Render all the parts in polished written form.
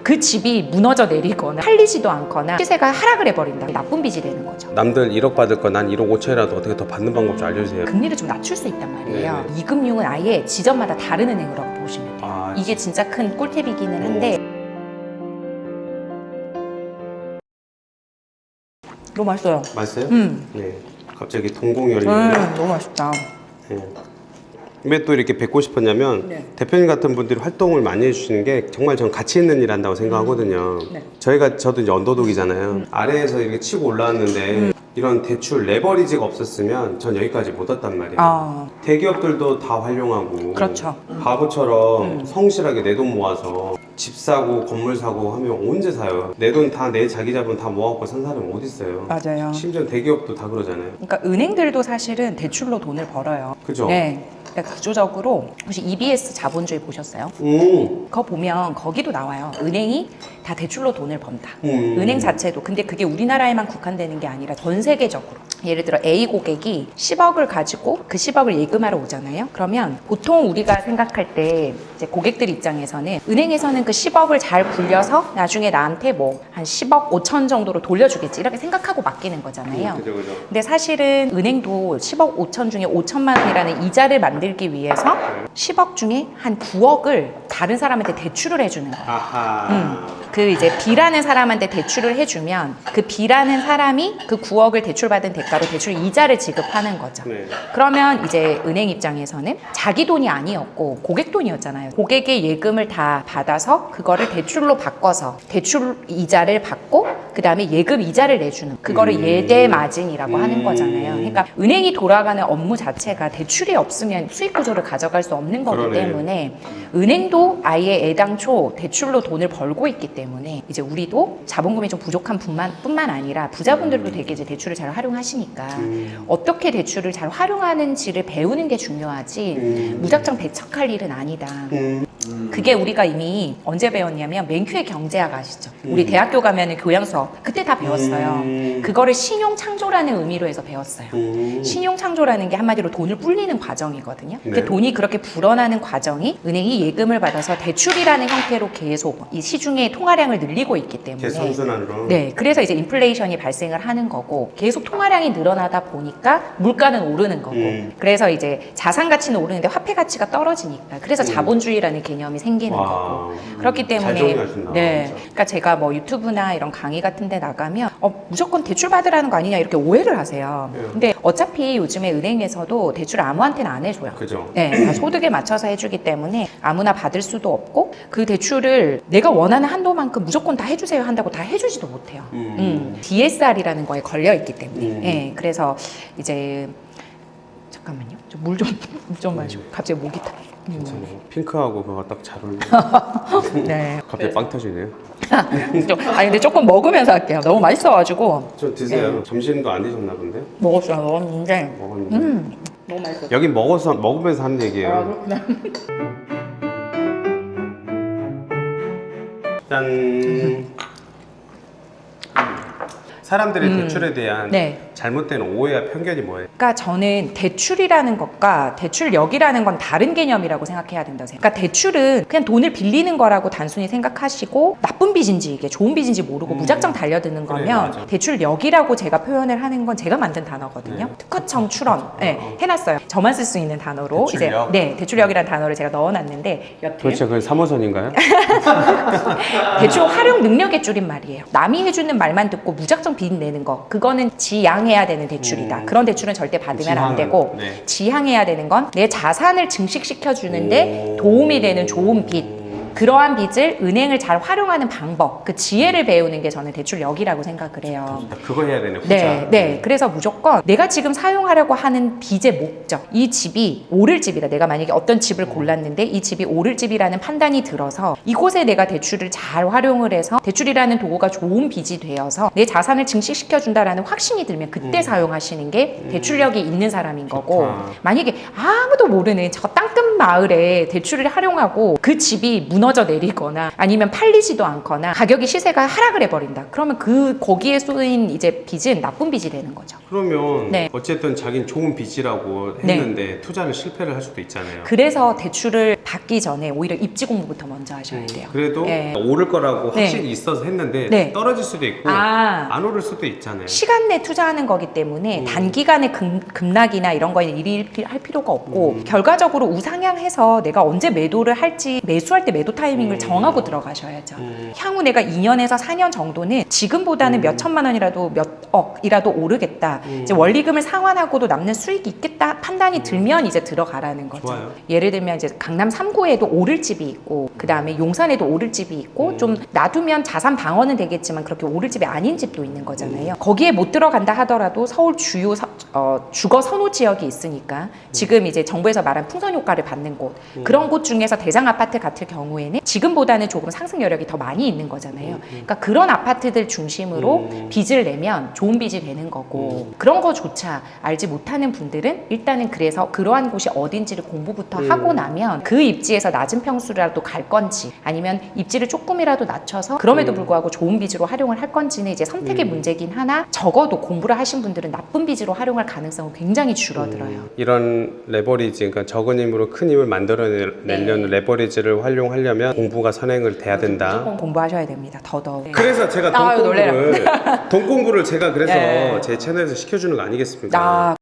그 집이 무너져 내리거나 팔리지도 않거나 시세가 하락을 해버린다. 나쁜 빚이 되는 거죠. 남들 1억 받을 거 난 1억 5천이라도 어떻게 더 받는 방법 좀 알려주세요. 금리를 좀 낮출 수 있단 말이에요. 네네. 이 금융은 아예 지점마다 다른 은행이라고 보시면 돼요. 아, 이게 진짜 큰 꿀팁이기는 한데 너무 맛있어요. 맛있어요? 네. 갑자기 동공이 네, 열리네요. 너무 맛있다. 네. 왜 또 이렇게 뵙고 싶었냐면 네. 대표님 같은 분들이 활동을 많이 해주시는 게 정말 저는 가치 있는 일 한다고 생각하거든요. 네. 저도 이제 언더독이잖아요. 아래에서 이렇게 치고 올라왔는데 이런 대출 레버리지가 없었으면 전 여기까지 못 왔단 말이에요. 아, 대기업들도 다 활용하고 그렇죠. 바보처럼 성실하게 내 돈 모아서 집 사고 건물 사고 하면 언제 사요? 내 돈 다 내 자기 자본 다 모아갖고 산 사람이 어디 있어요? 맞아요. 심지어 대기업도 다 그러잖아요. 그러니까 은행들도 사실은 대출로 돈을 벌어요. 그죠? 네. 그러니까 구조적으로 혹시 EBS 자본주의 보셨어요? 그거 보면 거기도 나와요. 은행이 다 대출로 돈을 번다. 은행 자체도. 근데 그게 우리나라에만 국한되는 게 아니라 전 세계적으로. 예를 들어 A 고객이 10억을 가지고 그 10억을 예금하러 오잖아요. 그러면 보통 우리가 생각할 때 이제 고객들 입장에서는 은행에서는 그 10억을 잘 굴려서 나중에 나한테 뭐 한 10억 5천 정도로 돌려주겠지 이렇게 생각하고 맡기는 거잖아요. 그죠. 근데 사실은 은행도 10억 5천 중에 5천만 원이라는 이자를 만들기 위해서 10억 중에 한 9억을 다른 사람한테 대출을 해주는 거예요. 아하. 그 이제 B라는 사람한테 대출을 해주면 그 B라는 사람이 그 9억을 대출받은 대가로 대출 이자를 지급하는 거죠. 네. 그러면 이제 은행 입장에서는 자기 돈이 아니었고 고객 돈이었잖아요. 고객의 예금을 다 받아서 그거를 대출로 바꿔서 대출 이자를 받고 그 다음에 예금 이자를 내주는 그거를 예대 마진이라고 하는 거잖아요. 그러니까 은행이 돌아가는 업무 자체가 대출이 없으면 수익 구조를 가져갈 수 없는 거기 그러네. 때문에 은행도 아예 애당초 대출로 돈을 벌고 있기 때문에 이제 우리도 자본금이 좀 부족한 뿐만 아니라 부자분들도 되게 이제 대출을 잘 활용하시니까 어떻게 대출을 잘 활용하는지를 배우는 게 중요하지 무작정 배척할 일은 아니다. 그게 우리가 이미 언제 배웠냐면 맨큐의 경제학 아시죠? 우리 대학교 가면은 교양 수업 그때 다 배웠어요. 그거를 신용 창조라는 의미로 해서 배웠어요. 신용 창조라는 게 한마디로 돈을 불리는 과정이거든요. 네. 그 돈이 그렇게 불어나는 과정이 은행이 예금을 받아서 대출이라는 형태로 계속 이 시중의 통화량을 늘리고 있기 때문에 개선순환으로. 네, 그래서 이제 인플레이션이 발생을 하는 거고 계속 통화량이 늘어나다 보니까 물가는 오르는 거고 그래서 이제 자산 가치는 오르는데 화폐 가치가 떨어지니까 그래서 자본주의라는 개념이 생기는 와. 거고 그렇기 잘 때문에 정리하신다, 네, 진짜. 그러니까 제가 뭐 유튜브나 이런 강의 같은 데 나가면 무조건 대출 받으라는 거 아니냐 이렇게 오해를 하세요. 네. 근데 어차피 요즘에 은행에서도 대출 아무한테나 안 해줘요. 그죠. 네, 다 소득에 맞춰서 해주기 때문에 아무나 받을 수도 없고 그 대출을 내가 원하는 한도만큼 무조건 다 해주세요 한다고 다 해주지도 못해요. DSR이라는 거에 걸려 있기 때문에. 네, 그래서 이제 잠깐만요. 물 좀 마시고 갑자기 목이 타. 괜찮아요. 핑크하고 그거 딱 잘 어울려. 네. 갑자기 빵 터지네요. 아니 근데 조금 먹으면서 할게요. 너무 맛있어가지고 좀 드세요. 점심도 안 드셨나 본데? 먹었는데 먹었는데. 너무 맛있어. 여긴 먹으면서 하는 얘기예요. 짠. 사람들의 대출에 대한 네. 잘못된 오해와 편견이 뭐예요? 그러니까 저는 대출이라는 것과 대출력이라는 건 다른 개념이라고 생각해야 된다고 생각해요. 그러니까 대출은 그냥 돈을 빌리는 거라고 단순히 생각하시고 나쁜 빚인지 이게 좋은 빚인지 모르고 무작정 달려드는 그래, 거면 맞아. 대출력이라고 제가 표현을 하는 건 제가 만든 단어거든요. 특허청 출원 해놨어요. 저만 쓸 수 있는 단어로 대출력? 이제 대출력이라는 단어를 제가 넣어놨는데 여튼 도대체 그건 3호선인가요? 대출 활용 능력의 줄임말이에요. 남이 해주는 말만 듣고 무작정 빚 내는 거 그거는 지양해야 되는 대출이다. 그런 대출은 절대 받으면 안 지향은, 되고 네. 지향해야 되는 건 내 자산을 증식시켜 주는데 도움이 되는 좋은 빚 그러한 빚을 은행을 잘 활용하는 방법 그 지혜를 배우는 게 저는 대출력이라고 생각을 해요. 그거 해야 되네. 후자. 네. 그래서 무조건 내가 지금 사용하려고 하는 빚의 목적, 이 집이 오를 집이다. 내가 만약에 어떤 집을 골랐는데 이 집이 오를 집이라는 판단이 들어서 이곳에 내가 대출을 잘 활용을 해서 대출이라는 도구가 좋은 빚이 되어서 내 자산을 증식시켜 준다라는 확신이 들면 그때 사용하시는 게 대출력이 있는 사람인 거고 좋다. 만약에 아무도 모르는 저 땅끝 마을에 대출을 활용하고 그 집이 무너져 무너져 내리거나 아니면 팔리지도 않거나 가격이 시세가 하락을 해버린다. 그러면 거기에 쏘인 이제 빚은 나쁜 빚이 되는 거죠. 그러면 네. 어쨌든 자기는 좋은 빚이라고 했는데 투자를 실패를 할 수도 있잖아요. 그래서 대출을 받기 전에 오히려 입지 공부부터 먼저 하셔야 돼요. 그래도 예. 오를 거라고 네. 확실히 있어서 했는데 네. 떨어질 수도 있고 아. 안 오를 수도 있잖아요. 시간 내 투자하는 거기 때문에 단기간에 급락이나 이런 거에 일일할 필요가 없고 결과적으로 우상향해서 내가 언제 매도를 할지 매수할 때 매도 타이밍을 정하고 들어가셔야죠. 향후 내가 2년에서 4년 정도는 지금보다는 몇 천만 원이라도 몇 억이라도 오르겠다. 이제 원리금을 상환하고도 남는 수익이 있겠다 판단이 들면 이제 들어가라는 거죠. 좋아요. 예를 들면 이제 강남 3구에도 오를 집이 있고 그 다음에 용산에도 오를 집이 있고 좀 놔두면 자산 방어는 되겠지만 그렇게 오를 집이 아닌 집도 있는 거잖아요. 거기에 못 들어간다 하더라도 서울 주요 주거 선호 지역이 있으니까 지금 이제 정부에서 말한 풍선 효과를 받는 곳 그런 곳 중에서 대장 아파트 같은 경우에는 지금보다는 조금 상승 여력이 더 많이 있는 거잖아요. 그러니까 그런 아파트들 중심으로 빚을 내면 좋은 빚이 되는 거고 그런 거조차 알지 못하는 분들은 일단은 그래서 그러한 곳이 어딘지를 공부부터 하고 나면 그 입지에서 낮은 평수라도 갈 건지 아니면 입지를 조금이라도 낮춰서 그럼에도 불구하고 좋은 빚으로 활용을 할 건지는 이제 선택의 문제긴 하나 적어도 공부를 하신 분들은 나쁜 빚으로 활용할 가능성은 굉장히 줄어들어요. 이런 레버리지, 그러니까 적은 힘으로 큰 힘을 만들어내려는 레버리지를 활용하려면 공부가 선행을 돼야 된다. 조금 공부하셔야 됩니다. 더더욱. 그래서 제가 아유, 돈 공부를 제가 그래서 네. 제 채널에서 시켜주는 거 아니겠습니까? 나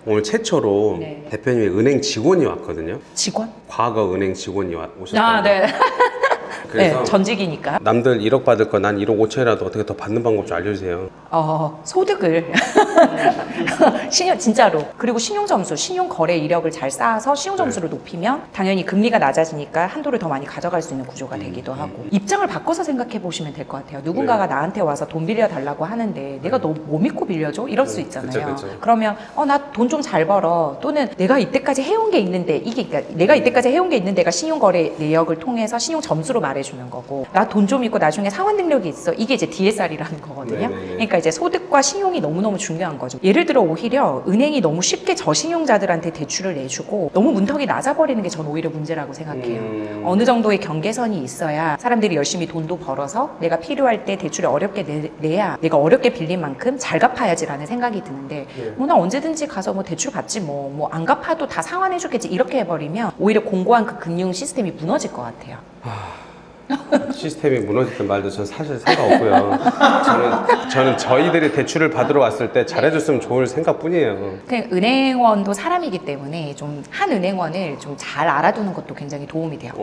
오늘 최초로 네. 대표님이 은행 직원이 왔거든요. 직원? 과거 은행 직원이 오셨다고. 아, 네. 그래서 네, 전직이니까. 남들 1억 받을 거 난 1억 5천이라도 어떻게 더 받는 방법 좀 알려주세요. 소득을 진짜로 그리고 신용 점수, 신용 거래 이력을 잘 쌓아서 신용 점수를 높이면 당연히 금리가 낮아지니까 한도를 더 많이 가져갈 수 있는 구조가 되기도 하고 입장을 바꿔서 생각해 보시면 될 것 같아요. 누군가가 나한테 와서 돈 빌려 달라고 하는데 내가 너 뭐 믿고 빌려줘? 이럴 수 있잖아요. 그쵸. 그러면 나 돈 좀 잘 벌어 또는 내가 이때까지 해온 게 있는데 이게 그러니까 내가 이때까지 해온 게 있는 데가 신용 거래 내역을 통해서 신용 점수로 말해주는 거고 나 돈 좀 있고 나중에 상환 능력이 있어 이게 이제 DSR이라는 거거든요. 네네네. 그러니까 이제 소득과 신용이 너무너무 중요한 거죠. 예를 들어 오히려 은행이 너무 쉽게 저신용자들한테 대출을 내주고 너무 문턱이 낮아버리는 게 전 오히려 문제라고 생각해요. 어느 정도의 경계선이 있어야 사람들이 열심히 돈도 벌어서 내가 필요할 때 대출을 어렵게 내야 내가 어렵게 빌린 만큼 잘 갚아야지라는 생각이 드는데 나 언제든지 가서 뭐 대출 받지 뭐 안 갚아도 다 상환해주겠지 이렇게 해버리면 오히려 공고한 그 금융 시스템이 무너질 것 같아요. 시스템이 무너졌던 말도 전 사실 상관없고요. 저는 저희들이 대출을 받으러 왔을 때 잘해줬으면 좋을 생각뿐이에요. 그냥 은행원도 사람이기 때문에 좀 한 은행원을 좀 잘 알아두는 것도 굉장히 도움이 돼요.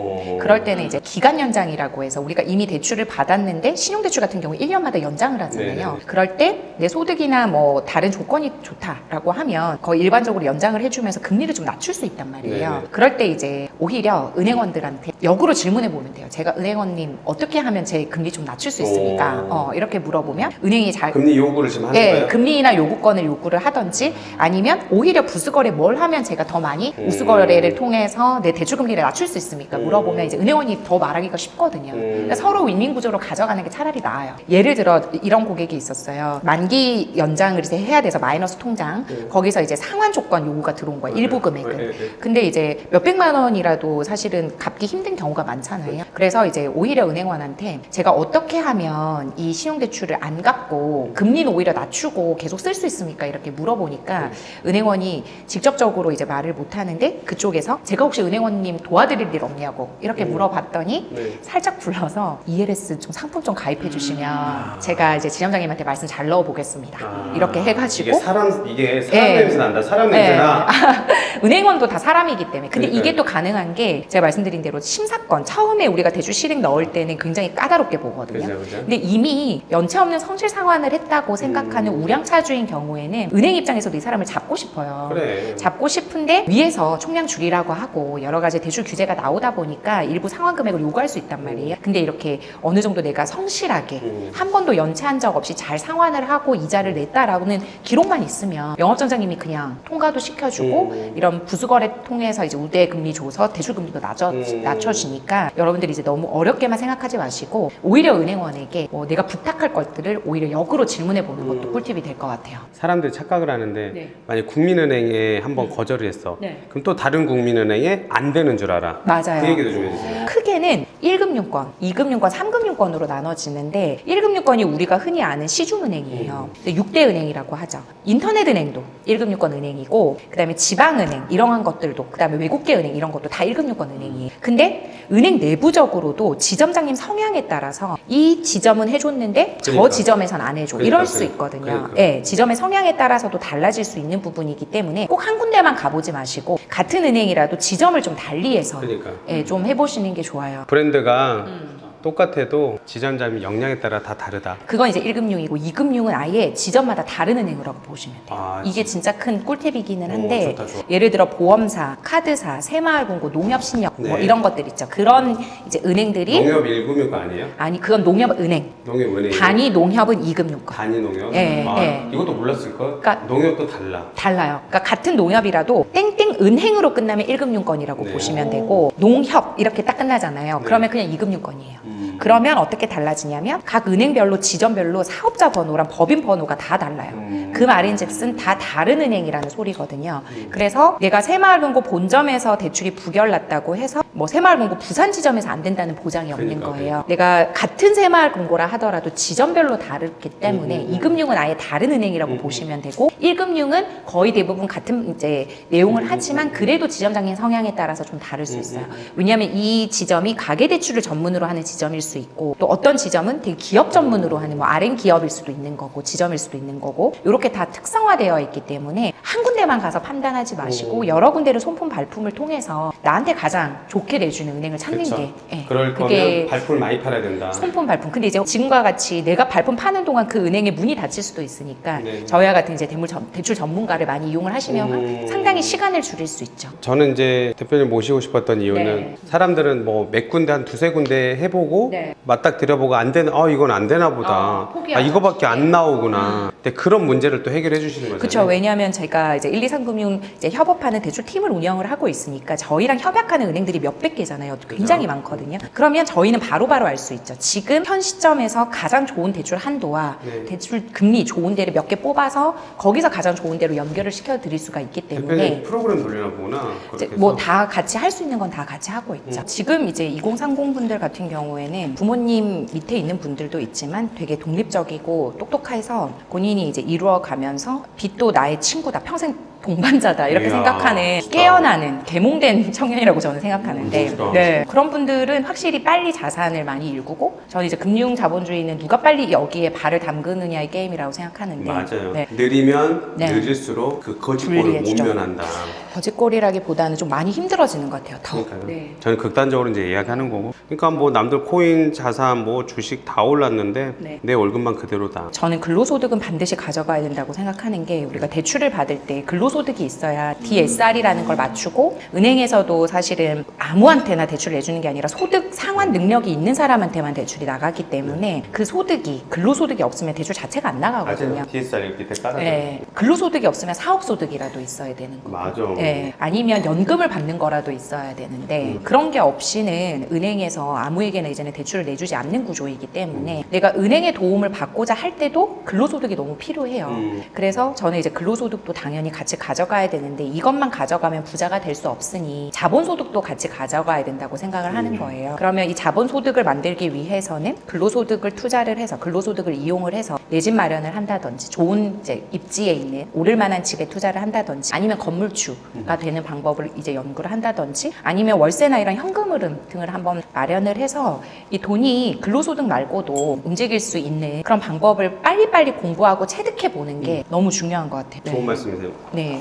그럴 때는 이제 기간 연장이라고 해서 우리가 이미 대출을 받았는데 신용대출 같은 경우 1년마다 연장을 하잖아요. 네네. 그럴 때 내 소득이나 뭐 다른 조건이 좋다라고 하면 거의 일반적으로 연장을 해주면서 금리를 좀 낮출 수 있단 말이에요. 네네. 그럴 때 이제 오히려 은행원들한테 역으로 질문해 보면 돼요. 제가 은행원님 어떻게 하면 제 금리 좀 낮출 수 있습니까? 이렇게 물어보면 은행이 잘 금리 요구를 지금 하는 네, 거예요? 금리나 요구권을 요구를 하든지 아니면 오히려 부수거래 뭘 하면 제가 더 많이 우수거래를 통해서 내 대출금리를 낮출 수 있습니까? 물어보면 이제 은행원이 더 말하기가 쉽거든요. 그러니까 서로 윈윈 구조로 가져가는 게 차라리 나아요. 예를 들어 이런 고객이 있었어요. 만기 연장을 이제 해야 돼서 마이너스 통장 거기서 이제 상환 조건 요구가 들어온 거예요. 일부 금액은. 근데 이제 몇백만 원이라도 사실은 갚기 힘든 경우가 많잖아요. 그래서 이제 오히려 은행원한테 제가 어떻게 하면 이 신용대출을 안 갚고 금리는 오히려 낮추고 계속 쓸 수 있습니까? 이렇게 물어보니까 은행원이 직접적으로 이제 말을 못 하는데 그쪽에서 제가 혹시 은행원님 도와드릴 일 없냐고 이렇게 물어봤더니 살짝 불러서 ELS 좀 상품 좀 가입해 주시면 제가 이제 지점장님한테 말씀 잘 넣어보겠습니다. 이렇게 해가지고 이게 사람 네. 냄새 난다. 사람 냄새나. 은행원도 다 사람이기 때문에 근데 그러니까요. 이게 또 가능한 게 제가 말씀드린 대로 심사권 처음에 우리가 대출 실행 넣을 때는 굉장히 까다롭게 보거든요. 그죠. 근데 이미 연체 없는 성실 상환을 했다고 생각하는 우량차주인 경우에는 은행 입장에서도 이 사람을 잡고 싶어요. 그래. 잡고 싶은데 위에서 총량 줄이라고 하고 여러 가지 대출 규제가 나오다 보니까 일부 상환 금액을 요구할 수 있단 말이에요. 근데 이렇게 어느 정도 내가 성실하게 한 번도 연체한 적 없이 잘 상환을 하고 이자를 냈다라고는 기록만 있으면 영업점장님이 그냥 통과도 시켜주고 이런 부수거래 통해서 이제 우대 금리 줘서 대출 금리도 낮춰지니까 여러분들이 이제 너무 어렵게만 생각하지 마시고 오히려 은행원에게 내가 부탁할 것들을 오히려 역으로 질문해 보는 것도 꿀팁이 될 것 같아요. 사람들이 착각을 하는데 네. 만약 국민은행에 한번 거절을 했어. 네. 그럼 또 다른 국민은행에 안 되는 줄 알아. 맞아요. 그 얘기도 좀 해주세요. 크게는 1금융권, 2금융권, 3금융권으로 나눠지는데 1금융권이 우리가 흔히 아는 시중은행이에요. 6대 은행이라고 하죠. 인터넷은행도 1금융권 은행이고 그다음에 지방은행 이러한 것들도 그다음에 외국계 은행 이런 것도 다 1금융권 은행이에요. 근데 은행 내부적으로도 지점장님 성향에 따라서 이 지점은 해줬는데 저 그러니까. 지점에선 안 해줘. 그러니까, 이럴 수 있거든요. 그러니까. 예, 지점의 성향에 따라서도 달라질 수 있는 부분이기 때문에 꼭 한 군데만 가보지 마시고 같은 은행이라도 지점을 좀 달리해서 그러니까. 예, 좀 해보시는 게 좋아요. 브랜드가 똑같아도 지점장님 역량에 따라 다 다르다. 그건 이제 1금융이고 2금융은 아예 지점마다 다른 은행이라고 보시면 돼요. 아, 이게 진짜 큰 꿀팁이기는 한데 좋다, 좋아. 예를 들어 보험사, 카드사, 새마을금고, 농협신협 뭐 네. 이런 것들 있죠. 그런 이제 은행들이 농협 1금융 아니에요? 아니 그건 농협은행. 농협은행. 단위 농협은 2금융권. 단위 농협? 예, 아, 예. 이것도 몰랐을걸? 그러니까- 농협도 달라. 달라요. 그러니까 같은 농협이라도 땡땡 은행으로 끝나면 1금융권이라고 네. 보시면 되고 농협 이렇게 딱 끝나잖아요. 네. 그러면 그냥 2금융권이에요. 그러면 어떻게 달라지냐면 각 은행별로 지점별로 사업자 번호랑 법인 번호가 다 달라요. 그 말인즉슨 다 다른 은행이라는 소리거든요. 그래서 내가 새마을금고 본점에서 대출이 부결났다고 해서 뭐 새마을금고 부산 지점에서 안 된다는 보장이 없는 그러니까, 거예요. 내가 같은 새마을금고라 하더라도 지점별로 다르기 때문에 2금융은 아예 다른 은행이라고 보시면 되고 1금융은 거의 대부분 같은 이제 내용을 하지만 그래도 지점장님 성향에 따라서 좀 다를 수 있어요. 왜냐하면 이 지점이 가계대출을 전문으로 하는 지점일 수 있고 또 어떤 지점은 되게 기업 전문으로 하는 뭐 R&M 기업일 수도 있는 거고 지점일 수도 있는 거고 이렇게 다 특성화되어 있기 때문에 한 군데만 가서 판단하지 마시고 여러 군데를 손품 발품을 통해서 나한테 가장 좋게 내주는 은행을 찾는 그쵸. 게 예, 그럴 그게 거면 발품을 많이 팔아야 된다. 손품 발품. 근데 이제 지금과 같이 내가 발품 파는 동안 그 은행의 문이 닫힐 수도 있으니까 네. 저희와 같은 이제 대출 전문가를 많이 이용을 하시면 상당히 시간을 줄일 수 있죠. 저는 이제 대표님 모시고 싶었던 이유는 네. 사람들은 뭐 몇 군데 한 두세 군데 해보고 네. 맞닥 들여보고 안 되는 이건 안 되나 보다. 포기하죠. 이거밖에 안 나오구나. 근데 그런 문제를 또 해결해 주시는 거잖아요. 그렇죠. 왜냐하면 제가 이제 1, 2, 3금융 이제 협업하는 대출팀을 운영을 하고 있으니까 저희랑 협약하는 은행들이 몇백 개잖아요. 굉장히 많거든요. 그러면 저희는 바로바로 알 수 있죠. 지금 현 시점에서 가장 좋은 대출 한도와 네. 대출 금리 좋은 데를 몇 개 뽑아서 거기서 가장 좋은 데로 연결을 시켜 드릴 수가 있기 때문에 대표님 프로그램 돌리나 보구나. 그렇게 해서. 뭐 다 같이 할 수 있는 건 다 같이 하고 있죠. 지금 이제 2030 분들 같은 경우에는 부모님 밑에 있는 분들도 있지만 되게 독립적이고 똑똑해서 본인이 이제 이루어가면서 빚도 나의 친구다, 평생 동반자다 이렇게 이야, 생각하는 좋다. 깨어나는 계몽된 청년이라고 저는 생각하는데 멋지다. 네, 그런 분들은 확실히 빨리 자산을 많이 일구고 저는 이제 금융 자본주의는 누가 빨리 여기에 발을 담그느냐의 게임이라고 생각하는데 맞아요. 네. 느리면 네. 느릴수록 그 거짓골을 분리해주죠. 모면한다. 거짓골이라기보다는 좀 많이 힘들어지는 것 같아요. 더. 그러니까요. 네. 저는 극단적으로 이제 이야기하는 거고. 그러니까 뭐 남들 코인, 자산, 뭐 주식 다 올랐는데 네. 내 월급만 그대로다. 저는 근로소득은 반드시 가져가야 된다고 생각하는 게 우리가 대출을 받을 때 근로소득이 있어야 DSR이라는 걸 맞추고 은행에서도 사실은 아무한테나 대출을 내주는 게 아니라 소득 상환 능력이 있는 사람한테만 대출이 나가기 때문에 그 소득이 근로소득이 없으면 대출 자체가 안 나가거든요. DSR 밑에 깔아줘. 네. 근로소득이 없으면 사업소득이라도 있어야 되는 거. 맞아. 네. 아니면 연금을 받는 거라도 있어야 되는데 그런 게 없이는 은행에서 아무에게나 이제는 대출을 내주지 않는 구조이기 때문에 내가 은행의 도움을 받고자 할 때도 근로소득이 너무 필요해요. 그래서 저는 이제 근로소득도 당연히 같이 가져가야 되는데 이것만 가져가면 부자가 될 수 없으니 자본소득도 같이 가져가야 된다고 생각을 하는 거예요. 그러면 이 자본소득을 만들기 위해서는 근로소득을 투자를 해서 근로소득을 이용을 해서 내 집 마련을 한다든지 좋은 이제 입지에 있는 오를 만한 집에 투자를 한다든지 아니면 건물주가 되는 방법을 이제 연구를 한다든지 아니면 월세나 이런 현금 흐름 등을 한번 마련을 해서 이 돈이 근로소득 말고도 움직일 수 있는 그런 방법을 빨리빨리 공부하고 체득해 보는 게 너무 중요한 것 같아요. 좋은 말씀이세요. 네.